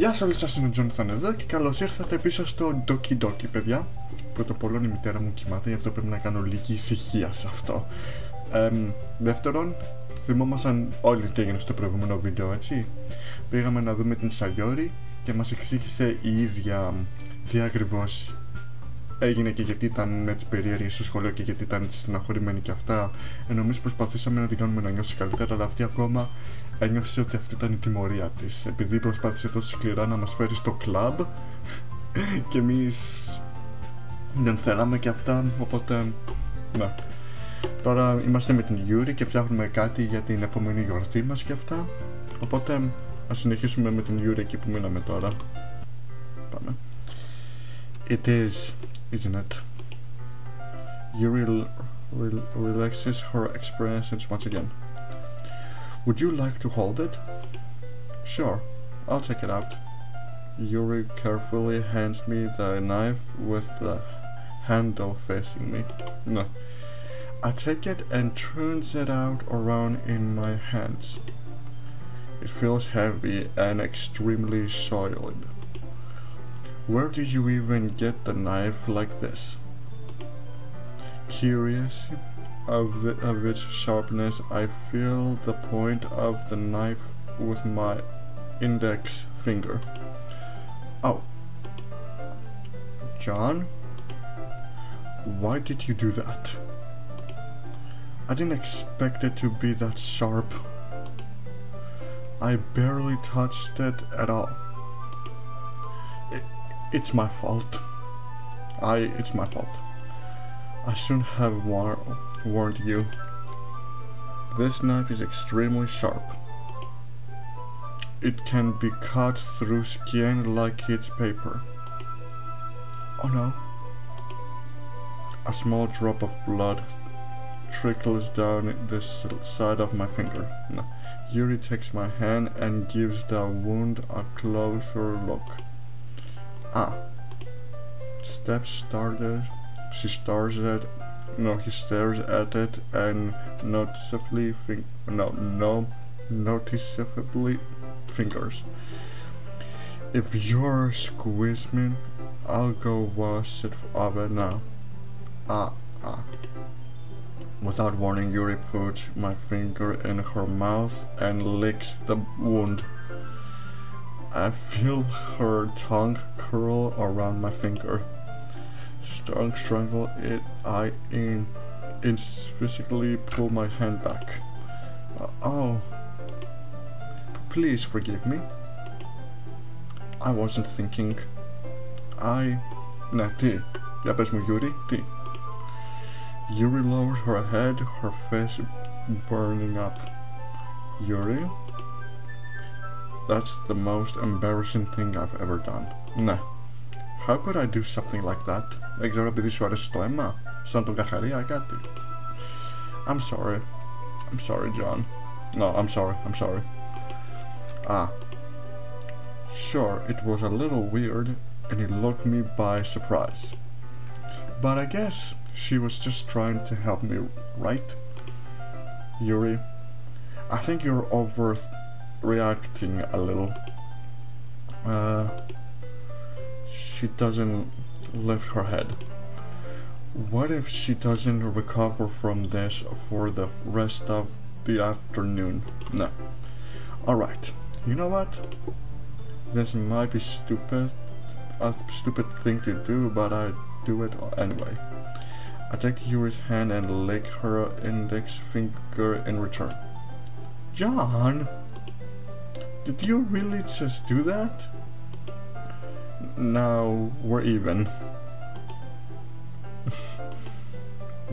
Γεια σας όλους σας, είναι ο JohnyThan εδώ και καλώς ήρθατε πίσω στο doki, παιδιά. Πρωτοπολών η μητέρα μου κοιμάται, γι' αυτό πρέπει να κάνω λίγη ησυχία σε αυτό. Δεύτερον, θυμόμασταν όλοι τι έγινε στο προηγούμενο βίντεο, έτσι. Πήγαμε να δούμε την sayori και μας εξήγησε η ίδια τι ακριβώς έγινε και γιατί ήταν έτσι περίεργη στο σχολείο και γιατί ήταν έτσι στεναχωρημένη και αυτά. Εμείς προσπαθήσαμε να την κάνουμε να νιώσει καλύτερα, αλλά αυτή ακόμα ένιωσε ότι αυτή ήταν η τιμωρία της, επειδή προσπάθησε τόσο σκληρά να μας φέρει στο κλαμπ και εμείς δεν θέλαμε και αυτά, οπότε ναι. Τώρα είμαστε με την Yuri και φτιάχνουμε κάτι για την επόμενη γιορτή μας και αυτά, οπότε ας συνεχίσουμε με την Yuri εκεί που μείναμε τώρα. Πάμε. It is, isn't it? Yuri relaxes her expressions once again. Would you like to hold it? Sure, I'll check it out. Yuri carefully hands me the knife with the handle facing me. No. I take it and turns it out around in my hands. It feels heavy and extremely soiled. Where did you even get the knife like this? Curious of its sharpness, I feel the point of the knife with my index finger. Oh. John? Why did you do that? I didn't expect it to be that sharp. I barely touched it at all. It's my fault. It's my fault. I shouldn't have warned you. This knife is extremely sharp. It can be cut through skin like it's paper. Oh no. A small drop of blood trickles down the side of my finger. No. Yuri takes my hand and gives the wound a closer look. Ah. Steps started. He stares at it and noticeably fingers. If you're squeeze me, I'll go wash it of it now. Ah. Without warning, Yuri puts my finger in her mouth and licks the wound. I feel her tongue curl around my finger. Strangle it, I physically pull my hand back. Oh, please forgive me. I wasn't thinking. Ναι, τι, για πες μου Yuri, τι. Yuri lowers her head, her face burning up. Yuri, that's the most embarrassing thing I've ever done. Ναι. How could I do something like that? Δεν ξέρω, επειδή σου αρέσει το αίμα, σαν τον Καρχαρία κάτι. I'm sorry John. No, I'm sorry. Ah. Sure, it was a little weird and it looked me by surprise. But I guess she was just trying to help me, right? Yuri, I think you're overreacting a little. She doesn't lift her head. What if she doesn't recover from this for the rest of the afternoon? No. Alright, you know what? This might be a stupid thing to do, but I do it anyway. I take Yuri's hand and lick her index finger in return. John! Did you really just do that? Now we're even.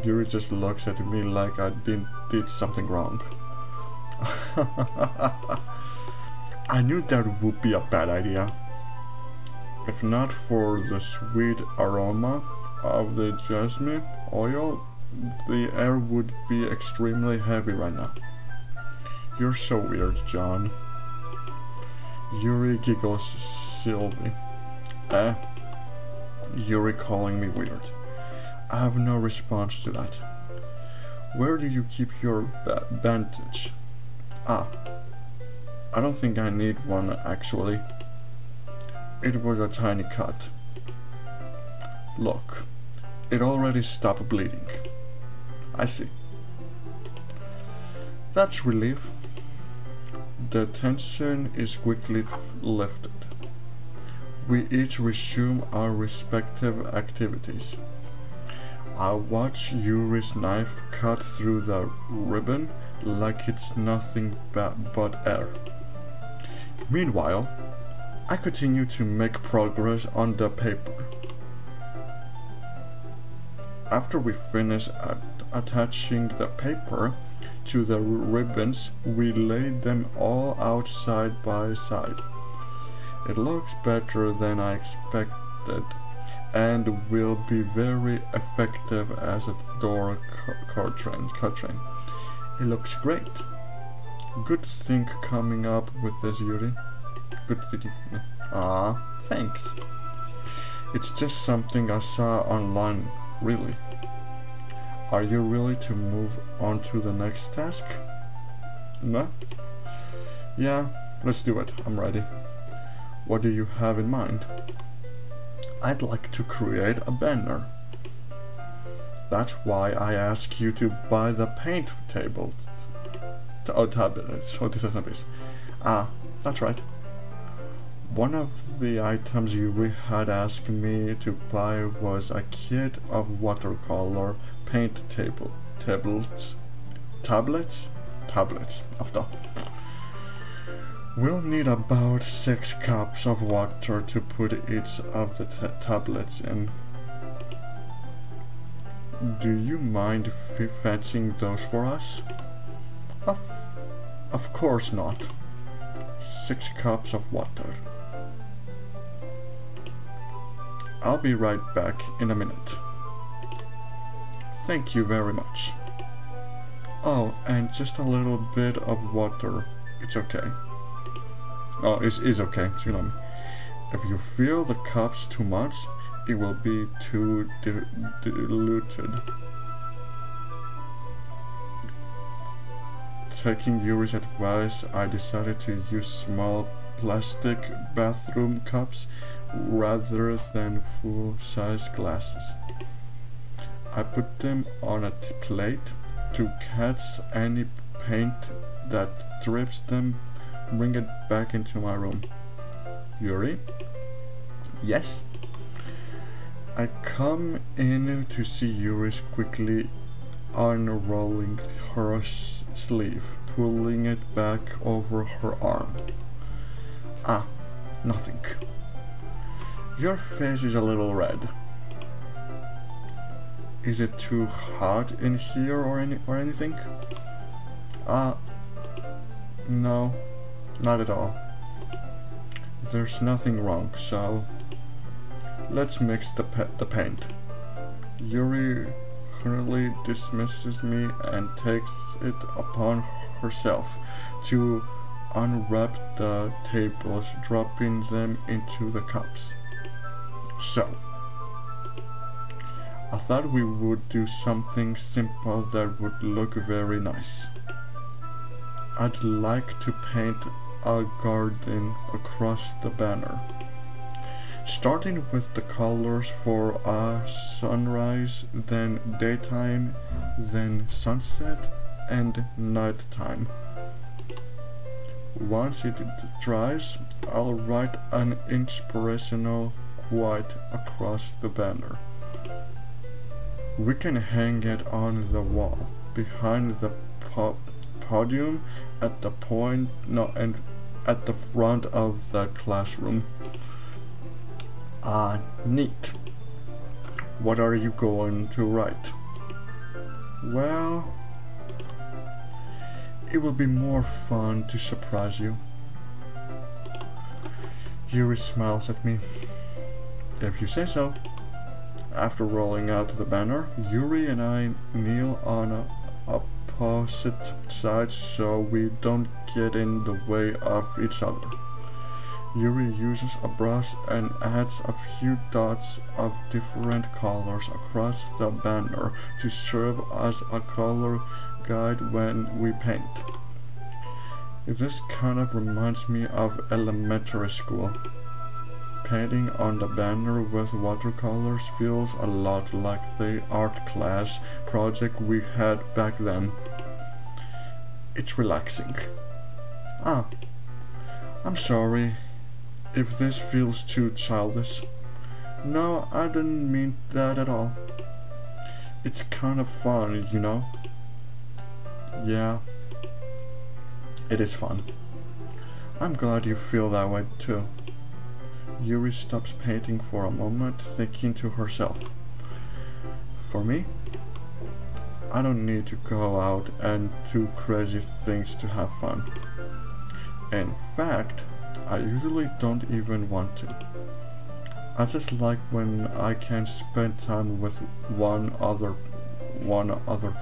Yuri just looks at me like I did something wrong. I knew that would be a bad idea. If not for the sweet aroma of the jasmine oil, the air would be extremely heavy right now. You're so weird, John. Yuri giggles silly. Yuri calling me weird. I have no response to that. Where do you keep your bandage? Ah, I don't think I need one actually. It was a tiny cut. Look, it already stopped bleeding. I see. That's relief. The tension is quickly lifted. We each resume our respective activities. I watch Yuri's knife cut through the ribbon like it's nothing but air. Meanwhile, I continue to make progress on the paper. After we finish attaching the paper to the ribbons, we lay them all out side by side. It looks better than I expected and will be very effective as a door cut train. It looks great. Good thing coming up with this, Yuri. Good thinking. Ah, thanks. It's just something I saw online, really. Are you ready to move on to the next task? No? Yeah, let's do it. I'm ready. What do you have in mind? I'd like to create a banner. That's why I asked you to buy the paint tables. Tablets. Ah, that's right. One of the items you had asked me to buy was a kit of watercolor paint tablets, after. We'll need about 6 cups of water to put each of the tablets in. Do you mind fetching those for us? Of course not. 6 cups of water. I'll be right back in a minute. Thank you very much. Oh, and just a little bit of water. It's okay. Oh, it is okay, excuse me. If you feel the cups too much, it will be too diluted. Taking Yuri's advice, I decided to use small plastic bathroom cups rather than full-size glasses. I put them on a plate to catch any paint that drips them. Bring it back into my room. Yuri? Yes? I come in to see Yuri quickly unrolling her sleeve, pulling it back over her arm. Ah, nothing. Your face is a little red. Is it too hot in here or anything? No, not at all. There's nothing wrong, so let's mix the paint. Yuri hurriedly dismisses me and takes it upon herself to unwrap the tables, dropping them into the cups. So, I thought we would do something simple that would look very nice. I'd like to paint a garden across the banner, starting with the colors for a sunrise, then daytime, then sunset, and nighttime. Once it dries, I'll write an inspirational quote across the banner. We can hang it on the wall behind the podium at the and at the front of the classroom. Neat. What are you going to write? Well, it will be more fun to surprise you. Yuri smiles at me. If you say so. After rolling out the banner, Yuri and I kneel on opposite sides so we don't get in the way of each other. Yuri uses a brush and adds a few dots of different colors across the banner to serve as a color guide when we paint. This kind of reminds me of elementary school. Painting on the banner with watercolors feels a lot like the art class project we had back then. It's relaxing. Ah, I'm sorry if this feels too childish. No, I didn't mean that at all. It's kind of fun, you know? Yeah, it is fun. I'm glad you feel that way too. Yuri stops painting for a moment, thinking to herself. For me, I don't need to go out and do crazy things to have fun. In fact, I usually don't even want to. I just like when I can spend time with one other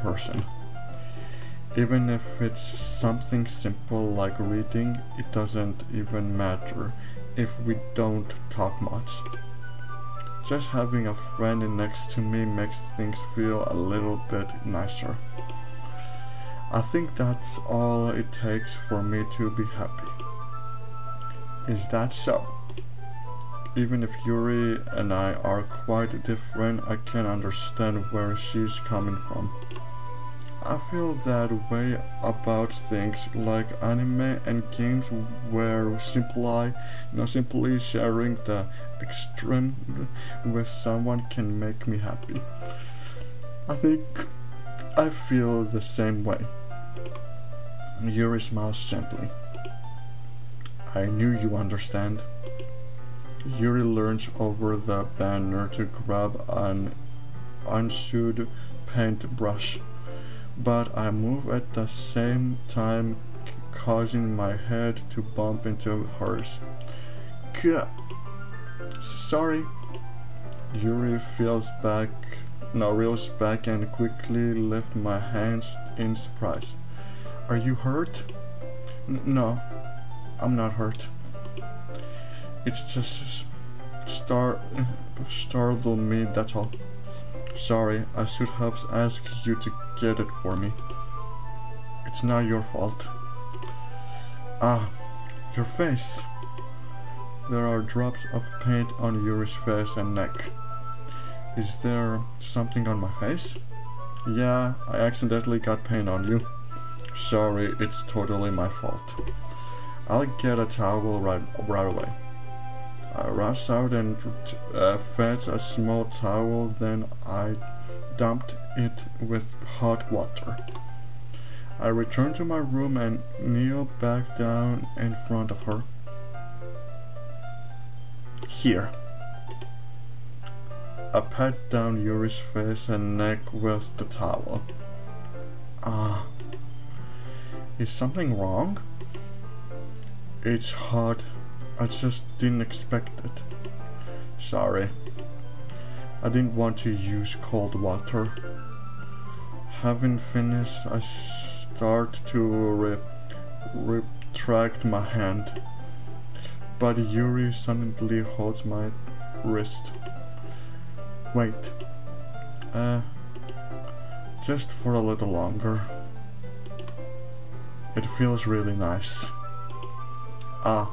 person. Even if it's something simple like reading, it doesn't even matter if we don't talk much. Just having a friend next to me makes things feel a little bit nicer. I think that's all it takes for me to be happy. Is that so? Even if Yuri and I are quite different, I can understand where she's coming from. I feel that way about things like anime and games where simply sharing the extreme with someone can make me happy. I think I feel the same way. Yuri smiles gently. I knew you understand. Yuri leans over the banner to grab an unshod paintbrush, but I move at the same time, causing my head to bump into hers. Sorry. Yuri reels back and quickly lifts my hands in surprise. Are you hurt? No, I'm not hurt. It's just startled me, that's all. Sorry, I should have asked you to get it for me. It's not your fault. Ah, your face. There are drops of paint on Yuri's face and neck. Is there something on my face? Yeah, I accidentally got paint on you. Sorry, it's totally my fault. I'll get a towel right away. I rushed out and fetched a small towel, then I dumped it with hot water. I returned to my room and kneeled back down in front of her. Here. I pat down Yuri's face and neck with the towel. Ah. Is something wrong? It's hot. I just didn't expect it. Sorry. I didn't want to use cold water. Having finished, I start to retract my hand, but Yuri suddenly holds my wrist. Wait. Just for a little longer. It feels really nice. Ah.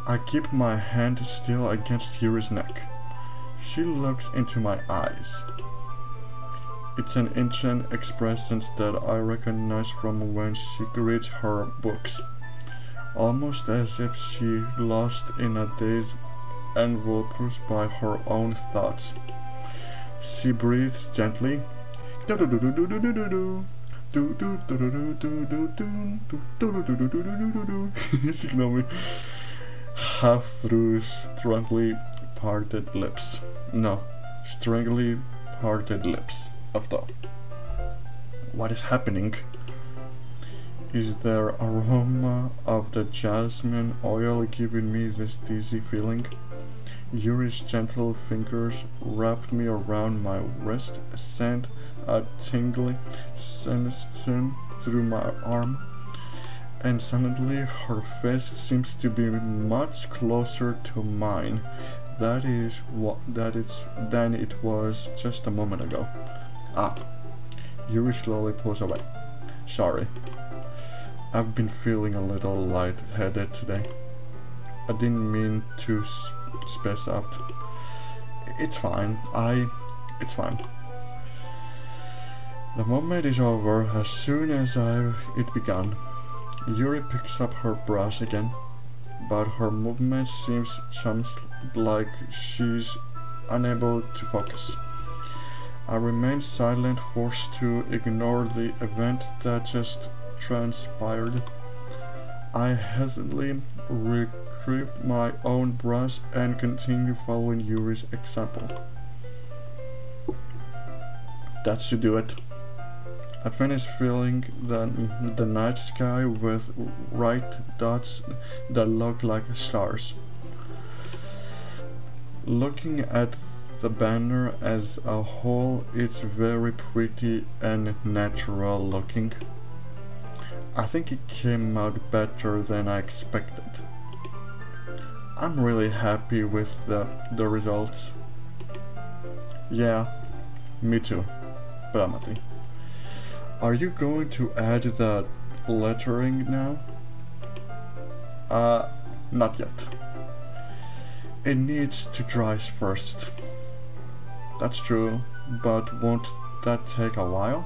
I keep my hand still against Yuri's neck. She looks into my eyes. It's an ancient expression that I recognize from when she reads her books, almost as if she lost in a daze enveloped by her own thoughts. She breathes gently. Ignore me. Half through strangely parted lips. No, strangely parted lips. After. What is happening? Is there aroma of the jasmine oil giving me this dizzy feeling? Yuri's gentle fingers wrapped me around my wrist, sent a tingling sensation through my arm, and suddenly her face seems to be much closer to mine than it was just a moment ago. Ah. Yuri slowly pulls away. Sorry. I've been feeling a little light-headed today. I didn't mean to space out. It's fine. It's fine. The moment is over as soon as it began. Yuri picks up her brush again, but her movement seems like she's unable to focus. I remain silent, forced to ignore the event that just transpired. I hesitantly retrieved my own brush and continued following Yuri's example. That should do it. I finished filling the night sky with bright dots that look like stars. Looking at the banner as a whole, it's very pretty and natural looking. I think it came out better than I expected. I'm really happy with the results. Yeah, me too. Bramati. Are you going to add the lettering now? Not yet. It needs to dry first. That's true, but won't that take a while?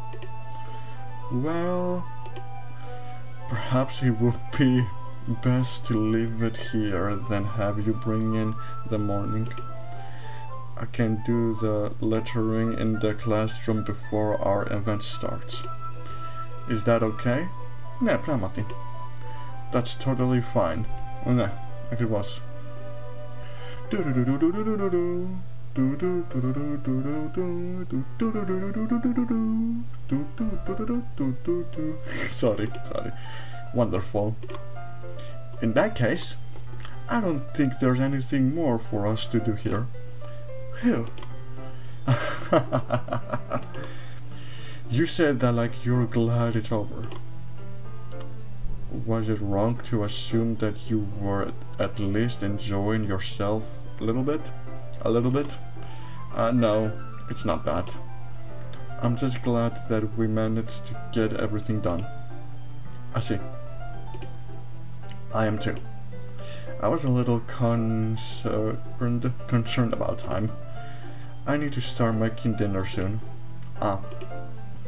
Well, perhaps it would be best to leave it here than have you bring in the morning. I can do the lettering in the classroom before our event starts. Is that okay? Ναι, πράγματι. That's totally fine. Ναι, ακριβώς. Sorry. Wonderful. In that case, I don't think there's anything more for us to do here. Phew. You said that like you're glad it's over. Was it wrong to assume that you were at least enjoying yourself a little bit? No, it's not that. I'm just glad that we managed to get everything done. I see. I am too. I was a little concerned about time. I need to start making dinner soon.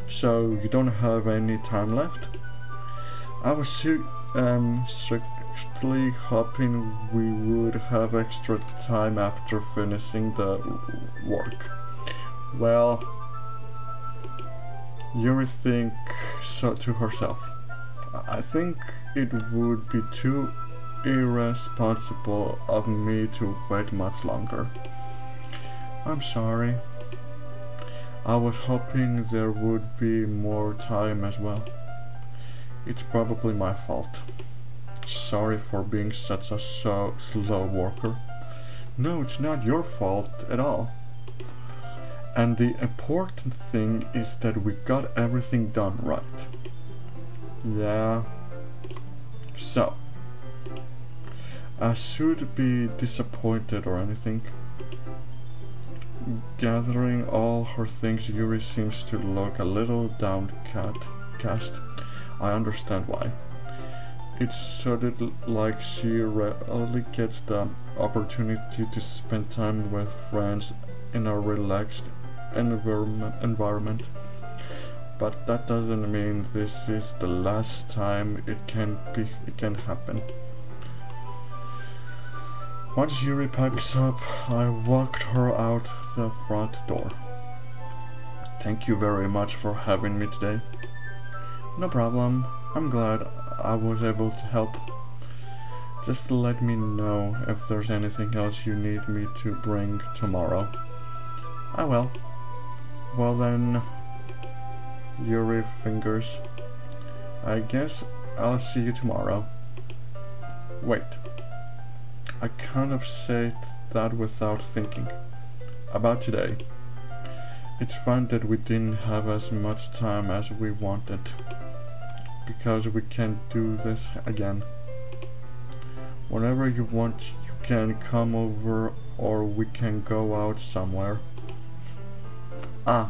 So you don't have any time left? I was strictly hoping we would have extra time after finishing the work. Well, Yuri thinks so to herself. I think it would be too irresponsible of me to wait much longer. I'm sorry. I was hoping there would be more time as well. It's probably my fault. Sorry for being such a slow worker. No, it's not your fault at all. And the important thing is that we got everything done right. Yeah. So, I should be disappointed or anything. Gathering all her things, Yuri seems to look a little downcast. I understand why. It sounded like she rarely gets the opportunity to spend time with friends in a relaxed environment. But that doesn't mean this is the last time it can happen. Once Yuri packs up, I walked her out the front door. Thank you very much for having me today. No problem. I'm glad I was able to help. Just let me know if there's anything else you need me to bring tomorrow. I will. Well then, Yuri fingers. I guess I'll see you tomorrow. Wait. I kind of said that without thinking. About today. It's fine that we didn't have as much time as we wanted. Because we can do this again. Whenever you want, you can come over or we can go out somewhere. I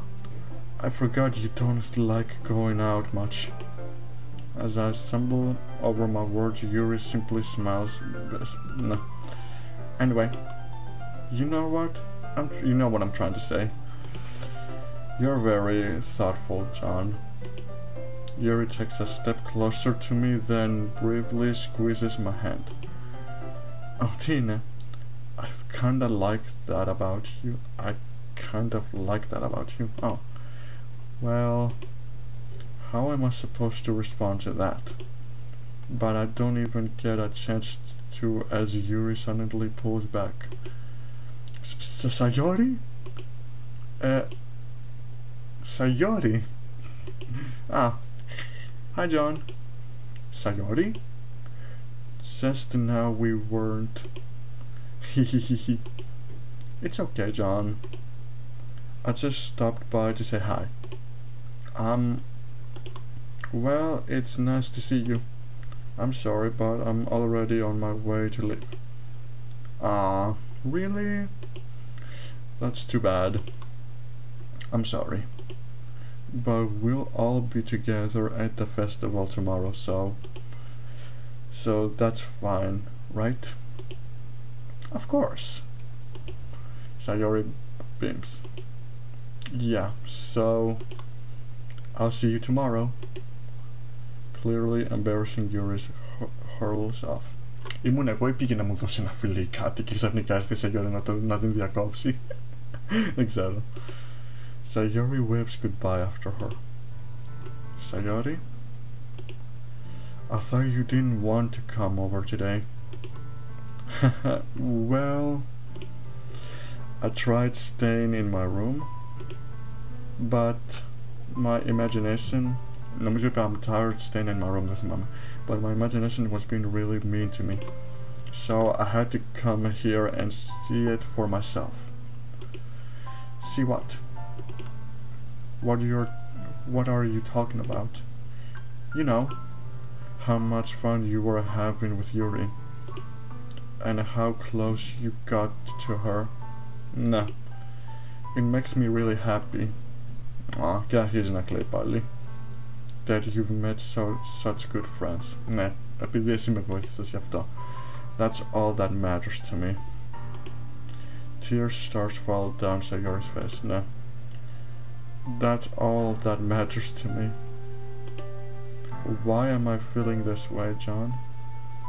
forgot you don't like going out much. As I stumble over my words, Yuri simply smiles. No. Anyway, you know what? You know what I'm trying to say. You're very thoughtful, John. Yuri takes a step closer to me, then briefly squeezes my hand. Oh, Tina, I kinda like that about you. Oh. Well, how am I supposed to respond to that? But I don't even get a chance to as Yuri suddenly pulls back. Sayori? Sayori? Ah. Hi, John. Sayori? Just now we weren't. Hehehe. It's okay, John. I just stopped by to say hi. Well, it's nice to see you. I'm sorry, but I'm already on my way to leave. Ah, really? That's too bad. I'm sorry. But we'll all be together at the festival tomorrow, so that's fine, right? Of course. Sayori beams. Yeah, so I'll see you tomorrow. Clearly embarrassing Yuri's hurls off. Ήμουν εγώ ή πήγε να μου δώσει ένα φιλί κάτι και ξαφνικά έρθει η Sayori να την διακόψει. Δεν ξέρω. Sayori waves goodbye after her. Sayori? I thought you didn't want to come over today. Well, I tried staying in my room, but my imagination... I'm tired staying in my room, but my imagination was being really mean to me. So I had to come here and see it for myself. See what? What are you talking about? You know, how much fun you were having with Yuri, and how close you got to her. Nah, it makes me really happy. Ah, he's not pάλι. That you've met such good friends. Ναι, επειδή εσύ με βοήθησες γι' αυτό. That's all that matters to me. Tears start to fall down Sayori's face. Ναι. That's all that matters to me. Why am I feeling this way, John?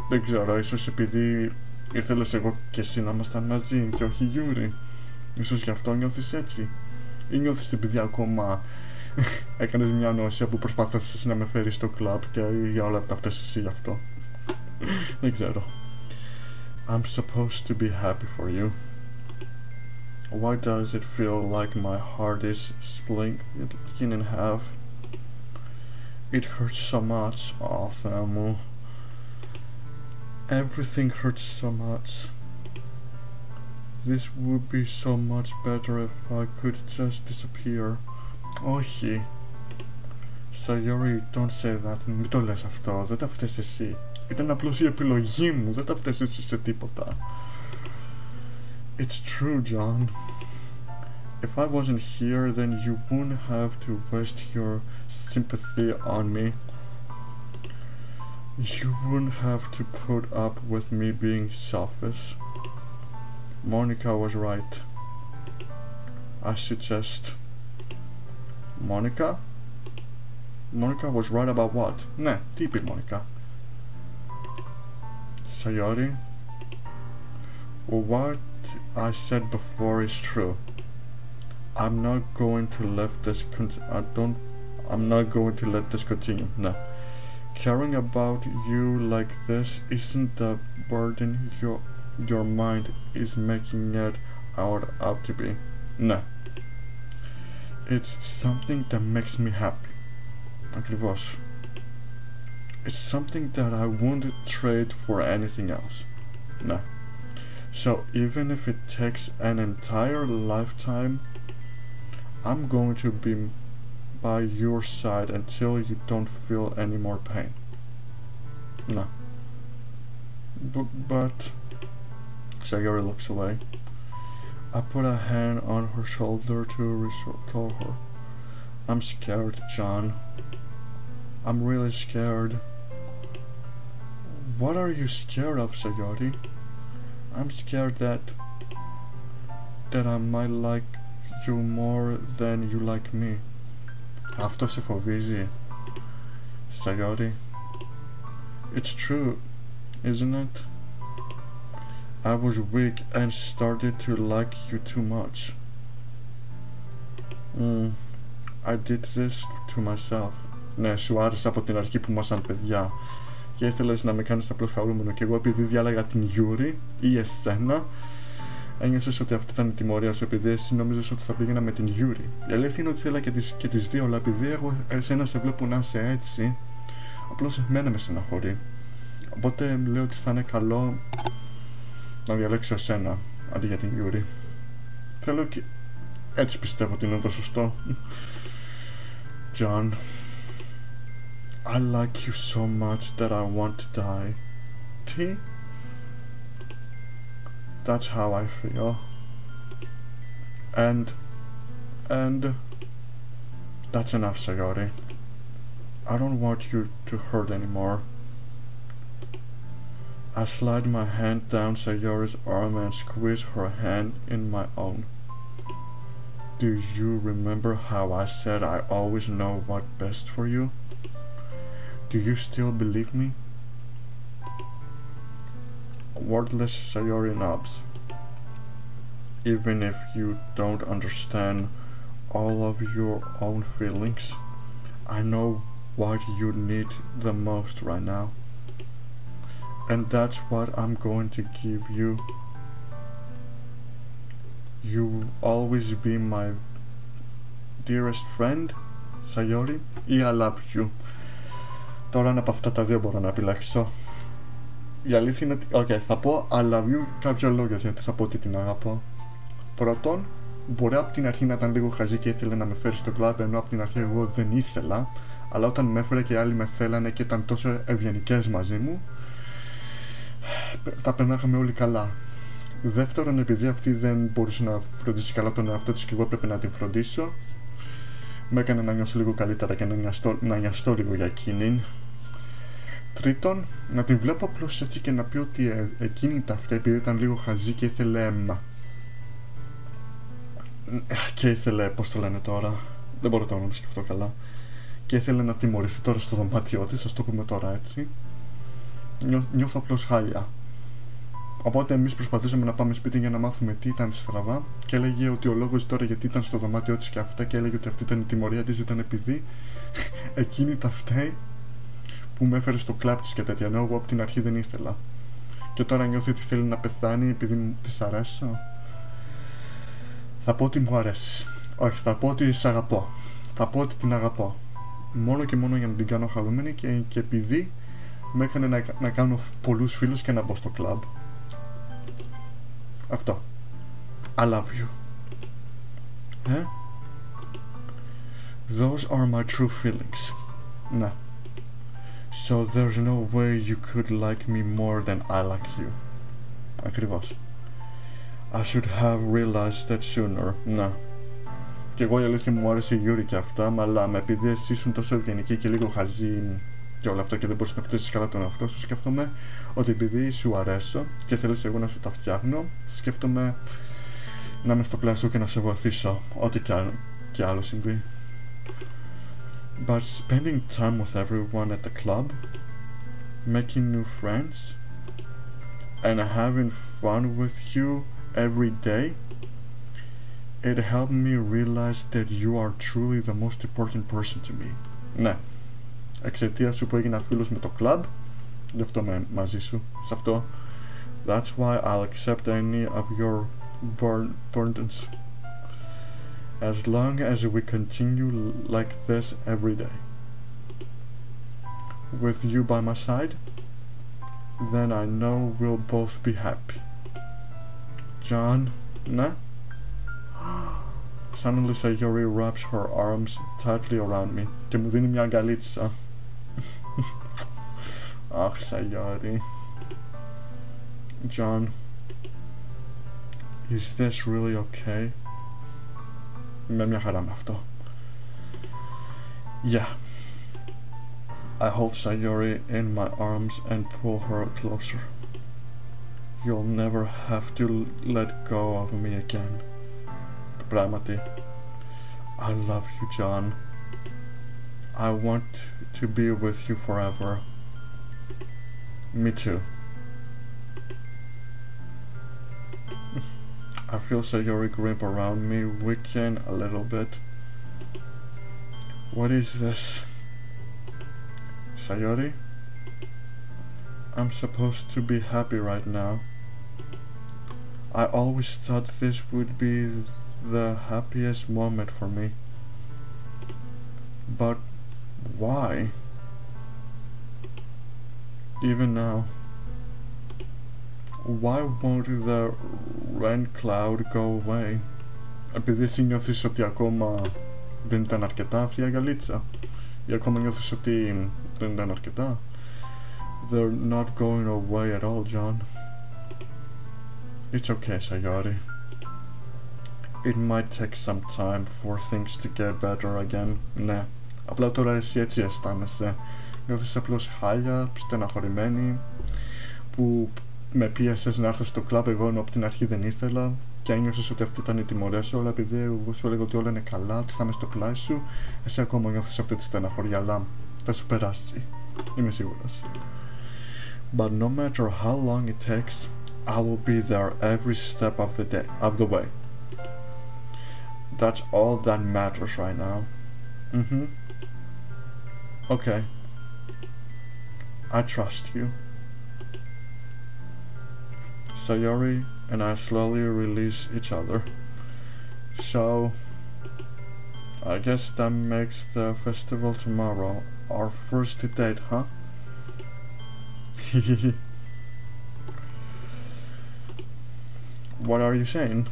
Δεν ξέρω, ίσως επειδή ήθελες εγώ και εσύ να ήμασταν μαζί και όχι Γιούρι. Ίσως γι' αυτό νιώθεις έτσι. Ή νιώθεις επειδή ακόμα έκανες μια νόσια που προσπάθησες να με φέρεις στο κλαμπ και για όλα αυτά φταίς εσύ γι' αυτό. Δεν ξέρω. I'm supposed to be happy for you. Why does it feel like my heart is splitting in half? It hurts so much. Oh, Thelmo. Everything hurts so much. This would be so much better if I could just disappear. Όχι. Sayori, don't say that. Μην το λες αυτό. Δεν τα φταίς εσύ. Ήταν απλώς η επιλογή μου. Δεν τα φταίς εσύ σε τίποτα. It's true, John. If I wasn't here, then you wouldn't have to waste your sympathy on me. You wouldn't have to put up with me being selfish. Monica was right. I suggest... Monica? Monica was right about what? Ναι, τι είπε Monica? Sayori? What I said before is true. I'm not going to let this continue. No. Caring about you like this isn't the burden your mind is making it out to be. No. It's something that makes me happy. Ακριβώς. It's something that I wouldn't trade for anything else. No. So even if it takes an entire lifetime, I'm going to be by your side until you don't feel any more pain. No. But Sayori looks away. I put a hand on her shoulder to reassure her. I'm scared, John. I'm really scared. What are you scared of, sayori? I'm scared that I might like you more than you like me. Αυτό σε φοβίζει, sayori? It's true, isn't it? I was weak and started to like you too much. I did this to myself. Ναι, σου άρεσε από την αρχή που ήμασταν παιδιά και ήθελες να με κάνεις απλώς χαρούμενο, και εγώ επειδή διάλεγα την Γιούρι ή εσένα, ένιωσες ότι αυτή ήταν η τιμωρία σου, επειδή εσύ νόμιζες ότι θα πήγαινα με την Γιούρι. Η αλήθεια είναι ότι ήθελα και τις δύο, αλλά επειδή εγώ εσένα σε βλέπω να είσαι έτσι, απλώς εμένα με στεναχωρεί. Οπότε λέω ότι θα είναι καλό να διαλέξω εσένα αντί για την Γιούρι. Θέλω και έτσι πιστεύω ότι είναι το σωστό. John, I like you so much that I want to die. T? That's how I feel. And that's enough, sayori. I don't want you to hurt anymore. I slide my hand down Sayori's arm and squeeze her hand in my own. Do you remember how I said I always know what's best for you? Do you still believe me? Wordless sayori nods. Even if you don't understand all of your own feelings, I know what you need the most right now. And that's what I'm going to give you. You will always be my dearest friend, sayori, ή I love you. Τώρα από αυτά τα δύο μπορώ να επιλέξω. Η αλήθεια είναι ότι θα πω I love you κάποιο λόγο γιατί θα πω ότι την αγαπώ. Πρώτον, μπορεί από την αρχή να ήταν λίγο χαζή και ήθελε να με φέρει στο κλαμπ, ενώ από την αρχή εγώ δεν ήθελα, αλλά όταν με έφερε και οι άλλοι με θέλανε και ήταν τόσο ευγενικές μαζί μου, τα περνάγαμε όλοι καλά. Δεύτερον, επειδή αυτή δεν μπορούσε να φροντίσει καλά τον εαυτό της και εγώ έπρεπε να την φροντίσω, με έκανε να νιώσω λίγο καλύτερα και να νοιαστώ λίγο για εκείνην. Τρίτον, να την βλέπω απλώς έτσι και να πει ότι εκείνη τα αυτή, επειδή ήταν λίγο χαζή και ήθελε και ήθελε, πώς το λένε τώρα, δεν μπορώ τώρα να σκεφτώ καλά, και ήθελε να τιμωρηθεί τώρα στο δωμάτιό της, ας το πούμε τώρα έτσι, νιώθω απλώς χάλια. Οπότε εμείς προσπαθήσαμε να πάμε σπίτι για να μάθουμε τι ήταν στραβά, και έλεγε ότι ο λόγος τώρα γιατί ήταν στο δωμάτιό της και αυτά, και έλεγε ότι αυτή ήταν η τιμωρία της, ήταν επειδή εκείνη τα φταίει που με έφερε στο κλαμπ της και τέτοια, ενώ εγώ από την αρχή δεν ήθελα. Και τώρα νιώθει ότι θέλει να πεθάνει επειδή της αρέσω. Θα πω ότι μου αρέσει. Όχι, θα πω ότι σ' αγαπώ. Θα πω ότι την αγαπώ. Μόνο και μόνο για να την κάνω χαρούμενη και επειδή με έκανε να κάνω πολλούς φίλους και να μπω στο κλαμπ. Αυτό. I love you. Those are my true feelings. Ναι. So there's no way you could like me more than I like you. Ακριβώς. I should have realized that sooner. Ναι. Και εγώ η αλήθεια μου άρεσε η Γιούρι και αυτά, αλλά επειδή εσύ ήσουν τόσο ευγενική και λίγο χαζή και όλα αυτά και δεν μπορείς να φτιάξεις καλά τον εαυτό σου, σκέφτομαι ότι επειδή σου αρέσω και θέλεις εγώ να σου τα φτιάχνω, σκέφτομαι να είμαι στο πλάι σου και να σε βοηθήσω, ό,τι και άλλο συμβεί. But spending time with everyone at the club, making new friends, and having fun with you every day, it helped me realize that you are truly the most important person to me. Ναι. Εξαιτίας σου που έγινα φίλος με το club, γι' αυτό είμαι μαζί σου, σε αυτό. That's why I'll accept any of your burdens, as long as we continue like this every day. With you by my side, then I know we'll both be happy. John, ναι. Suddenly Sayori wraps her arms tightly around me και μου δίνει μια αγκαλίτσα. Αχ, Sayori. John, is this really okay? Είμαι μια χαρά με αυτό. Yeah. I hold Sayori in my arms and pull her closer. You'll never have to let go of me again. Πράγματι. I love you, John. I want to be with you forever. Me too. I feel Sayori grip around me, weaken a little bit. What is this? Sayori? I'm supposed to be happy right now. I always thought this would be the happiest moment for me. But why? Even now. Why won't the rain cloud go away? Επειδή εσύ νιώθεις ότι ακόμα δεν ήταν αρκετά αυτή η αγκαλίτσα, ή ακόμα νιώθεις ότι δεν ήταν αρκετά. They're not going away at all, John. It's okay, Sayori. It might take some time for things to get better again. Ναι, απλά τώρα εσύ έτσι αισθάνεσαι. Νιώθεις απλώς χάλια, στεναχωρημένη, που με πίεσες να έρθω στο κλαμπ εγώ ενώ από την αρχή δεν ήθελα και ένιωσες ότι αυτή ήταν η τιμωρία σου, αλλά επειδή εγώ σου έλεγα ότι όλα είναι καλά, ότι θα είμαι στο πλάι σου, εσύ ακόμα νιώθεις αυτή τη στεναχωρία, αλλά θα σου περάσει. Είμαι σίγουρος. But no matter how long it takes, I will be there every step of the way. That's all that matters right now. Okay. I trust you. Sayori and I slowly release each other. So, I guess that makes the festival tomorrow our first date, huh? What are you saying?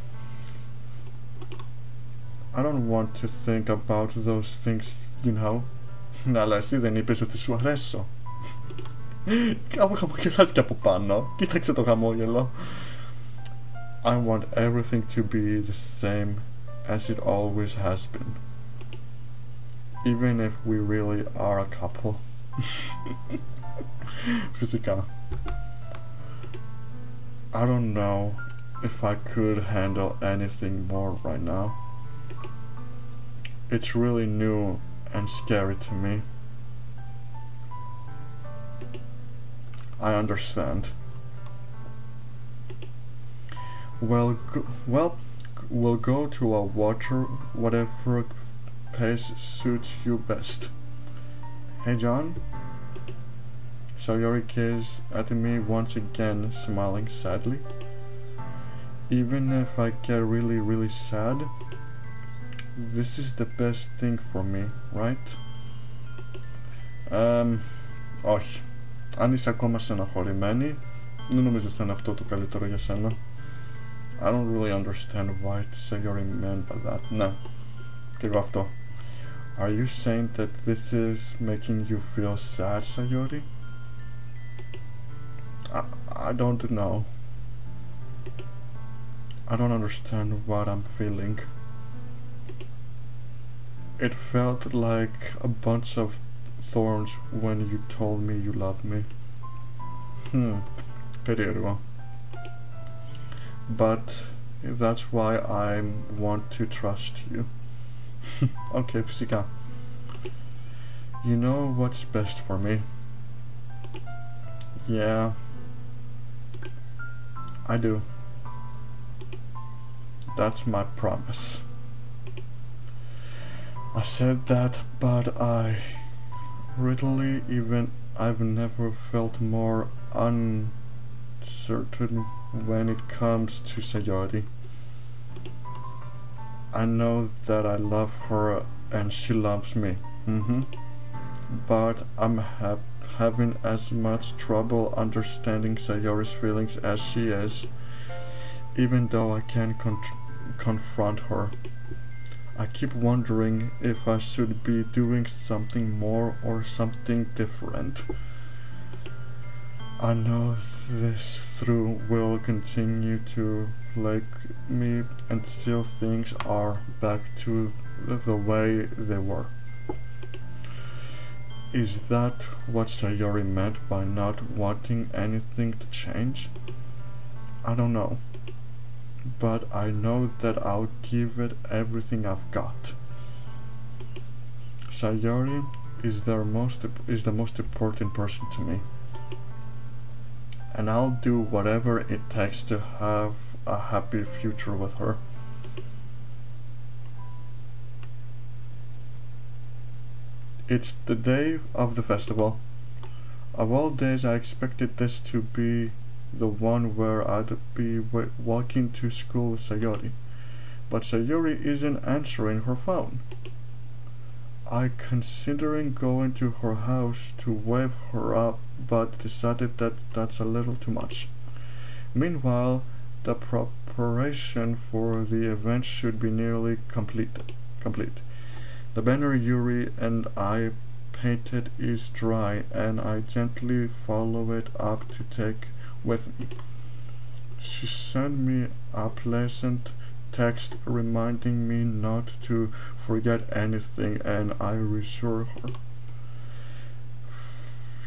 I don't want to think about those things, you know. Αλλά εσύ δεν είπες ότι σου αρέσω. Κάπου χαμογελάστηκε από πάνω. Κοίταξε το χαμόγελο. I want everything to be the same as it always has been. Even if we really are a couple. Φυσικά. I don't know if I could handle anything more right now. It's really new and scary to me. I understand. We'll go to a water, whatever pace suits you best. Hey, John? Sayori gazed at me once again, smiling sadly. Even if I get really, really sad, this is the best thing for me, right? Όχι. Αν είσαι ακόμα στεναχωρημένη, δεν νομίζω θα είναι αυτό το καλύτερο για σένα. I don't really understand why Sayori meant by that. Ναι, και εγώ αυτό. Are you saying that this is making you feel sad, Sayori? I don't know. I don't understand what I'm feeling. It felt like a bunch of thorns when you told me you loved me. Περίεργο. But that's why I want to trust you. Okay, φυσικά. You know what's best for me. Yeah, I do. That's my promise. I said that, but I've never felt more uncertain when it comes to Sayori. I know that I love her and she loves me. But I'm having as much trouble understanding Sayori's feelings as she is, even though I can't confront her. I keep wondering if I should be doing something more or something different. I know this through will continue to plague me until things are back to the way they were. Is that what Sayori meant by not wanting anything to change? I don't know, but I know that I'll give it everything I've got. Sayori is the most important person to me, and I'll do whatever it takes to have a happy future with her. It's the day of the festival. Of all days, I expected this to be the one where I'd be walking to school with Sayori, but Sayori isn't answering her phone. I considering going to her house to wave her up, but decided that that's a little too much. Meanwhile, the preparation for the event should be nearly complete. The banner Yuri and I painted is dry, and I gently follow it up to take with me. She sent me a pleasant text reminding me not to forget anything, and I reassure her.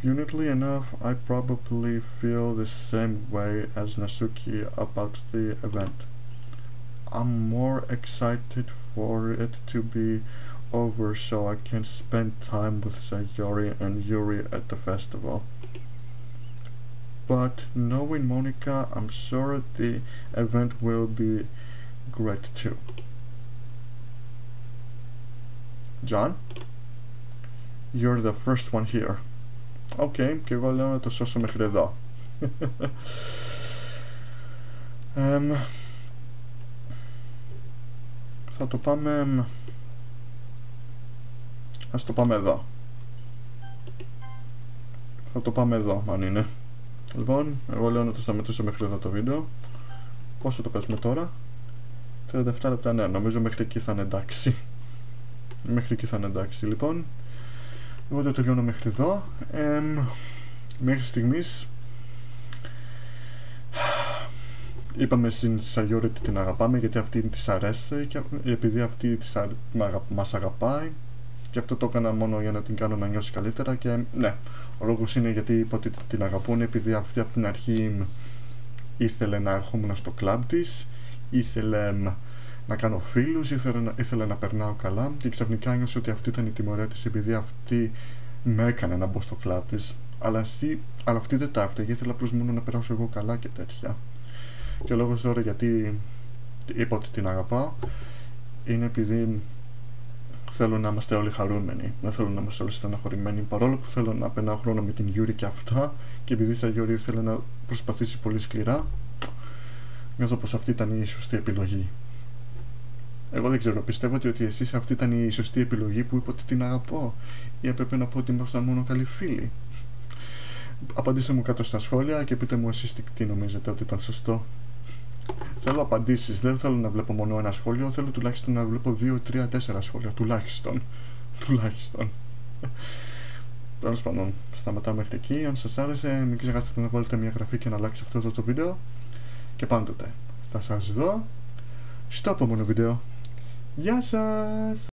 Funnily enough, I probably feel the same way as Nasuki about the event. I'm more excited for it to be over so I can spend time with Sayori and Yuri at the festival. But knowing Monica, I'm sure the event will be great too. John, you're the first one here. Okay, και εγώ λέω να το σώσω μέχρι εδώ. Θα το πάμε... Ας το πάμε εδώ. Θα το πάμε εδώ, αν είναι. Λοιπόν, εγώ λέω να το σταματήσω μέχρι εδώ το βίντεο. Πόσο το παίζουμε τώρα? 37 λεπτά, ναι, νομίζω μέχρι εκεί θα είναι εντάξει. Μέχρι εκεί θα είναι εντάξει. Λοιπόν, εγώ το τελειώνω μέχρι εδώ. Μέχρι στιγμής είπαμε στην Sayori ότι την αγαπάμε, γιατί αυτή της αρέσει και επειδή αυτή μας αγαπάει, και αυτό το έκανα μόνο για να την κάνω να νιώσει καλύτερα. Και ναι, ο λόγος είναι γιατί είπα ότι την αγαπούν, επειδή αυτή από την αρχή ήθελε να ερχόμουν στο κλαμπ της, ήθελε να κάνω φίλους, ήθελε να περνάω καλά, και ξαφνικά νιώσε ότι αυτή ήταν η τιμωρία της, επειδή αυτή με έκανε να μπω στο κλαμπ της. Αλλά αυτή δεν τα έφταιγε, ήθελα απλώς μόνο να περάσω εγώ καλά και τέτοια. Και ο λόγος τώρα γιατί είπα ότι την αγαπάω είναι επειδή θέλω να είμαστε όλοι χαρούμενοι, δεν θέλω να είμαστε όλοι στεναχωρημένοι, παρόλο που θέλω να περνάω χρόνο με την Γιούρι και αυτά, και επειδή η Sayori ήθελε να προσπαθήσει πολύ σκληρά, νιώθω πως αυτή ήταν η σωστή επιλογή. Εγώ δεν ξέρω, πιστεύω ότι εσείς αυτή ήταν η σωστή επιλογή που είπα ότι την αγαπώ, ή έπρεπε να πω ότι ήμασταν μόνο καλοί φίλοι? Απαντήστε μου κάτω στα σχόλια και πείτε μου εσείς τι νομίζετε ότι ήταν σωστό. Θέλω απαντήσεις, δεν θέλω να βλέπω μόνο ένα σχόλιο, θέλω τουλάχιστον να βλέπω 2, 3, 4 σχόλια, τουλάχιστον. Τέλος πάντων, σταματάω μέχρι εκεί. Αν σας άρεσε, μην ξεχάσετε να βάλετε μια εγγραφή και να αλλάξει αυτό εδώ το βίντεο. Και πάντοτε θα σας δω στο επόμενο βίντεο. Γεια σας!